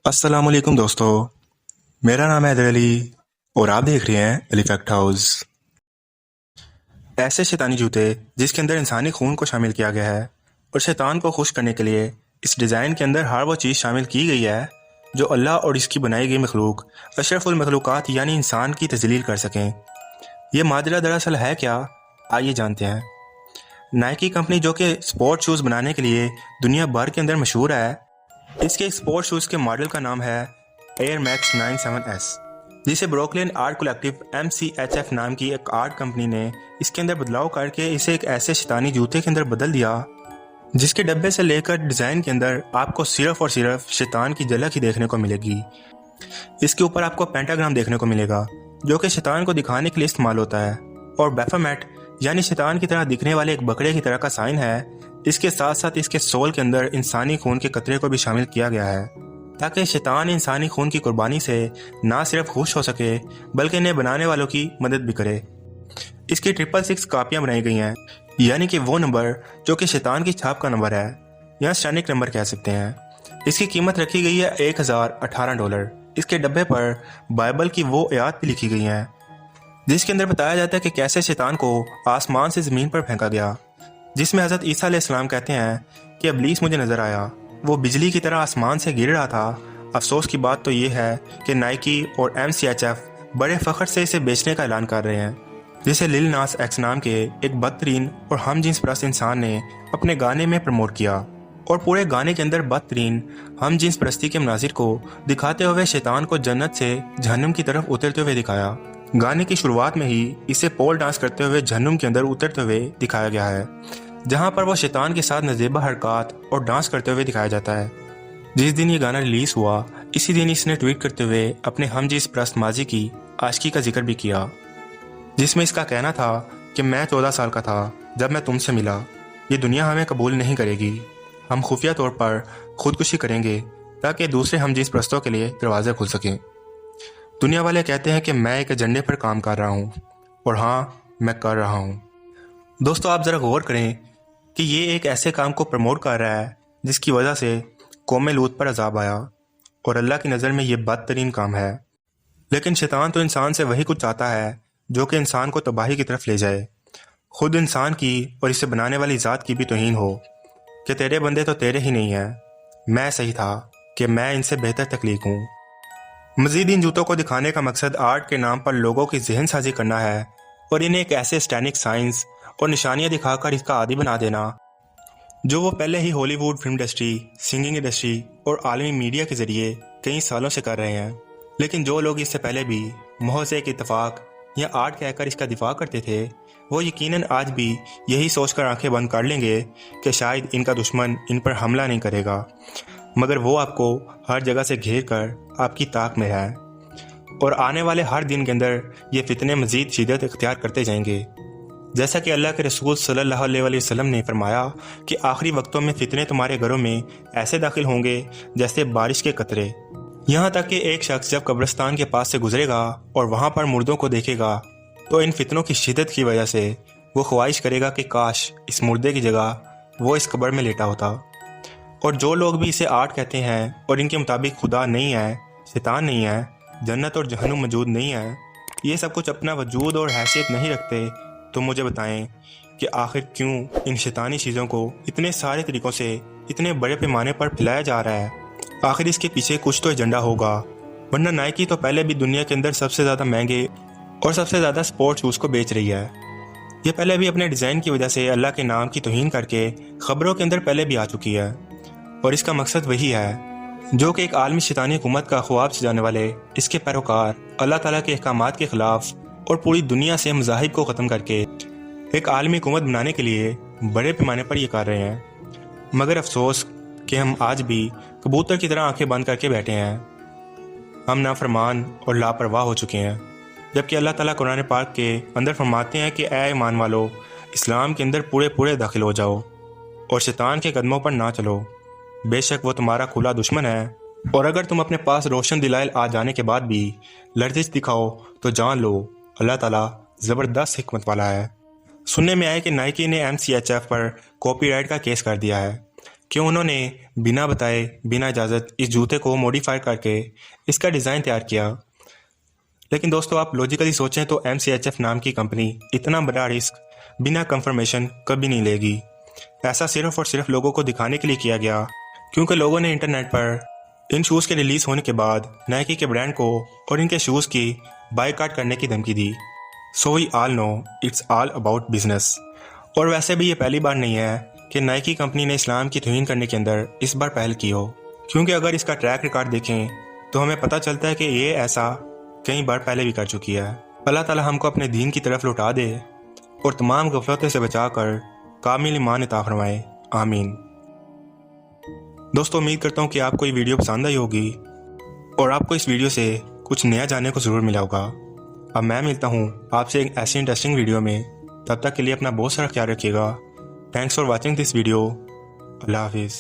अस्सलाम वालेकुम दोस्तों। मेरा नाम है हैदर अली और आप देख रहे हैं एलिफैक्ट हाउस। ऐसे शैतानी जूते जिसके अंदर इंसानी खून को शामिल किया गया है और शैतान को खुश करने के लिए इस डिज़ाइन के अंदर हर वो चीज़ शामिल की गई है जो अल्लाह और इसकी बनाई गई मखलूक अशरफुल मखलूक़ात यानी इंसान की तजलील कर सकें। ये माजरा दरअसल है क्या, आइए जानते हैं। नाइकी कंपनी जो कि स्पोर्ट शूज़ बनाने के लिए दुनिया भर के अंदर मशहूर है, इसके स्पोर्ट शूज़ के मॉडल का नाम है एयर मैक्स 97S, जिसे ब्रुकलिन आर्ट कलेक्टिव MCHF नाम की एक आर्ट कंपनी ने इसके अंदर बदलाव करके इसे एक ऐसे शैतानी जूते के अंदर बदल दिया जिसके डब्बे से लेकर डिज़ाइन के अंदर आपको सिर्फ और सिर्फ शैतान की झलक ही देखने को मिलेगी। इसके ऊपर आपको पेंटाग्राम देखने को मिलेगा जो कि शैतान को दिखाने के लिए इस्तेमाल होता है, और बैफोमेट यानी शैतान की तरह दिखने वाले एक बकरे की तरह का साइन है। इसके साथ साथ इसके सोल के अंदर इंसानी खून के कतरे को भी शामिल किया गया है ताकि शैतान इंसानी खून की कुर्बानी से ना सिर्फ खुश हो सके बल्कि इन्हें बनाने वालों की मदद भी करे। इसकी 666 कापियां बनाई गई हैं, यानी कि वो नंबर जो कि शैतान की छाप का नंबर है या स्टैनिक नंबर कह सकते हैं। इसकी कीमत रखी गई है $1018। इसके डब्बे पर बाइबल की वो आयत भी लिखी गई हैं जिसके अंदर बताया जाता है कि कैसे शैतान को आसमान से ज़मीन पर फेंका गया, जिसमें हज़रत ईसा अलैहिस्सलाम कहते हैं कि इब्लीस मुझे नज़र आया, वो बिजली की तरह आसमान से गिर रहा था। अफसोस की बात तो ये है कि नाइकी और MCHF बड़े फ़ख्र से इसे बेचने का ऐलान कर रहे हैं, जिसे लिल नास एक्स नाम के एक बदतरीन और हम जिन्स परस्त इंसान ने अपने गाने में प्रमोट किया, और पूरे गाने के अंदर बदतरीन हम जिन्स परस्ती के मनाजिर को दिखाते हुए शैतान को जन्नत से जहन्नुम की तरफ उतरते हुए दिखाया। गाने की शुरुआत में ही इसे पोल डांस करते हुए जहन्नुम के अंदर उतरते हुए दिखाया गया है, जहां पर वो शैतान के साथ नजेबा हरकत और डांस करते हुए दिखाया जाता है। जिस दिन ये गाना रिलीज हुआ इसी दिन इसने ट्वीट करते हुए अपने हम जिस प्रस्त माजी की आशिकी का जिक्र भी किया, जिसमें इसका कहना था कि मैं 14 साल का था जब मैं तुमसे मिला, ये दुनिया हमें कबूल नहीं करेगी, हम खुफिया तौर पर खुदकुशी करेंगे ताकि दूसरे हम जिस प्रस्तों के लिए दरवाजे खुल सकें। दुनिया वाले कहते हैं कि मैं एक एजेंडे पर काम कर रहा हूँ, और हाँ, मैं कर रहा हूँ। दोस्तों, आप ज़रा गौर करें कि ये एक ऐसे काम को प्रमोट कर रहा है जिसकी वजह से कौम लूत पर अजाब आया, और अल्लाह की नज़र में ये बदतरीन काम है। लेकिन शैतान तो इंसान से वही कुछ चाहता है जो कि इंसान को तबाही की तरफ ले जाए, खुद इंसान की और इसे बनाने वाली ज़ात की भी तौहीन हो कि तेरे बंदे तो तेरे ही नहीं हैं, मैं सही था कि मैं इनसे बेहतर तख्लीक हूँ। मज़ीद इन जूतों को दिखाने का मकसद आर्ट के नाम पर लोगों की जहन साजी करना है और इन्हें एक ऐसे स्टैनिक साइंस और निशानियां दिखाकर इसका आदी बना देना जो वो पहले ही Hollywood film industry, singing industry और आलमी मीडिया के जरिए कई सालों से कर रहे हैं। लेकिन जो लोग इससे पहले भी मोह से एक इत्तेफाक या आर्ट कहकर इसका दिफा करते थे, वो यकीनन आज भी यही सोचकर आंखें बंद कर लेंगे कि शायद इनका दुश्मन इन पर हमला नहीं करेगा, मगर वो आपको हर जगह से घेर कर आपकी ताक में है, और आने वाले हर दिन के अंदर ये फितने मजीद शिद्दत इख्तियार करते जाएंगे। जैसा कि अल्लाह के रसूल सल्लल्लाहु अलैहि वसल्लम ने फरमाया कि आखिरी वक्तों में फितने तुम्हारे घरों में ऐसे दाखिल होंगे जैसे बारिश के कतरे, यहाँ तक कि एक शख्स जब कब्रिस्तान के पास से गुजरेगा और वहाँ पर मुर्दों को देखेगा तो इन फितनों की शिद्दत की वजह से वो ख्वाहिश करेगा कि काश इस मुर्दे की जगह वो इस कब्र में लेटा होता। और जो लोग भी इसे आर्ट कहते हैं और इनके मुताबिक खुदा नहीं है, शैतान नहीं है, जन्नत और जहन्नुम मौजूद नहीं है, ये सब कुछ अपना वजूद और हैसियत नहीं रखते, तो मुझे बताएं कि आखिर क्यों इन शैतानी चीज़ों को इतने सारे तरीक़ों से इतने बड़े पैमाने पर फैलाया जा रहा है। आखिर इसके पीछे कुछ तो एजेंडा होगा, वरना नाइकी तो पहले भी दुनिया के अंदर सबसे ज़्यादा महंगे और सबसे ज़्यादा स्पोर्ट्स शूज़ को बेच रही है। ये पहले भी अपने डिज़ाइन की वजह से अल्लाह के नाम की तौहीन करके ख़बरों के अंदर पहले भी आ चुकी है, और इसका मकसद वही है जो कि एक आलमी शैतानी हुकूमत का ख्वाब सजाने वाले इसके पैरोकार अल्लाह ताला के अहकामात के ख़िलाफ़ और पूरी दुनिया से मज़ाहिब को ख़त्म करके एक आलमी हुकूमत बनाने के लिए बड़े पैमाने पर ये कर रहे हैं। मगर अफसोस कि हम आज भी कबूतर की तरह आंखें बंद करके बैठे हैं। हम नाफरमान और लापरवाह हो चुके हैं, जबकि अल्लाह ताला कुरान पाक के अंदर फरमाते हैं कि ऐ ईमान वालो, इस्लाम के अंदर पूरे पूरे दाखिल हो जाओ और शैतान के कदमों पर ना चलो, बेशक वो तुम्हारा खुला दुश्मन है, और अगर तुम अपने पास रोशन दिलाइल आ जाने के बाद भी लर्जिश दिखाओ तो जान लो अल्लाह ताला ज़बरदस्त हिकमत वाला है। सुनने में आया कि नाइकी ने MCHF पर कॉपीराइट का केस कर दिया है, कि उन्होंने बिना बताए बिना इजाज़त इस जूते को मॉडिफाई करके इसका डिज़ाइन तैयार किया। लेकिन दोस्तों आप लॉजिकली सोचें तो MCHF नाम की कंपनी इतना बड़ा रिस्क बिना कंफर्मेशन कभी नहीं लेगी। ऐसा सिर्फ और सिर्फ लोगों को दिखाने के लिए किया गया क्योंकि लोगों ने इंटरनेट पर इन शूज़ के रिलीज़ होने के बाद नाइकी के ब्रांड को और इनके शूज़ की बायकॉट करने की धमकी दी। So we all know it's all about business. और वैसे भी ये पहली बार नहीं है कि नाइकी कंपनी ने इस्लाम की तौहीन करने के अंदर इस बार पहल की हो, क्योंकि अगर इसका ट्रैक रिकॉर्ड देखें तो हमें पता चलता है कि ये ऐसा कई बार पहले भी कर चुकी है। अल्लाह ताला हमको अपने दीन की तरफ लौटा दे और तमाम गफलतों से बचाकर कामिल ईमान अता फरमाए, आमीन। दोस्तों उम्मीद करता हूँ कि आपको ये वीडियो पसंद आई होगी और आपको इस वीडियो से कुछ नया जानने को ज़रूर मिला होगा। अब मैं मिलता हूँ आपसे एक ऐसी इंटरेस्टिंग वीडियो में। तब तक के लिए अपना बहुत सारा ख्याल रखिएगा। Thanks for watching this video. अल्लाह हाफिज़।